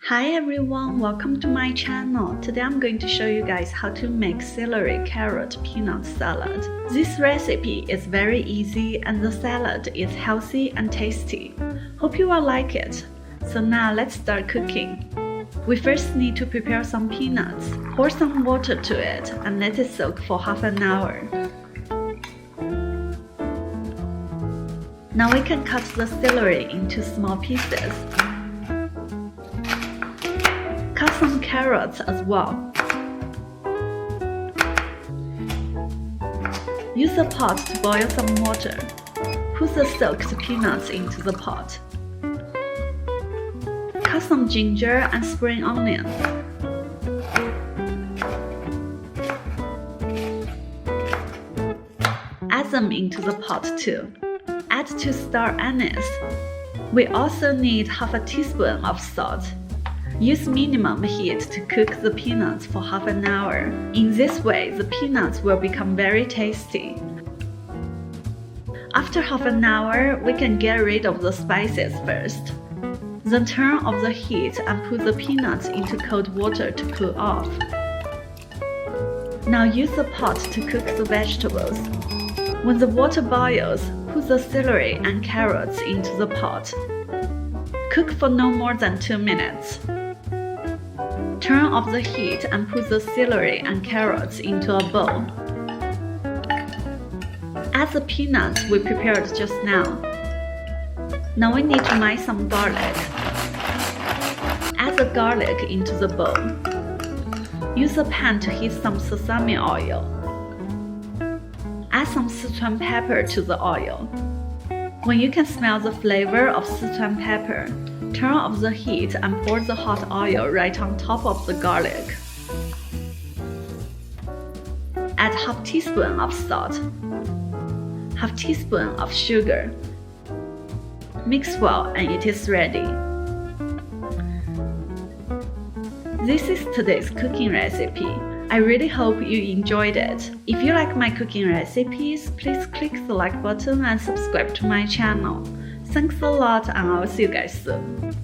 Hi everyone, welcome to my channel. Today I'm going to show you guys how to make celery carrot peanut salad. This recipe is very easy and the salad is healthy and tasty. Hope you will like it. So now let's start cooking. We first need to prepare some peanuts. Pour some water to it and let it soak for half an hour. Now we can cut the celery into small pieces. Cut some carrots as well. Use a pot to boil some water. Put the soaked peanuts into the pot. Cut some ginger and spring onions. Add them into the pot too. Add 2 star anise. We also need half a teaspoon of salt. Use minimum heat to cook the peanuts for half an hour. In this way, the peanuts will become very tasty. After half an hour, we can get rid of the spices first. Then turn off the heat and put the peanuts into cold water to cool off. Now use the pot to cook the vegetables. When the water boils, put the celery and carrots into the pot. Cook for no more than 2 minutes. Turn off the heat and put the celery and carrots into a bowl. Add the peanuts we prepared just now. Now we need to mine some garlic. Add the garlic into the bowl. Use a pan to heat some sesame oil. Add some Szechuan pepper to the oil. When you can smell the flavor of Szechuan pepper, turn off the heat and pour the hot oil right on top of the garlic. Add half teaspoon of salt, half teaspoon of sugar. Mix well and it is ready. This is today's cooking recipe. I really hope you enjoyed it. If you like my cooking recipes, please click the like button and subscribe to my channel. Thanks a lot and I will see you guys soon.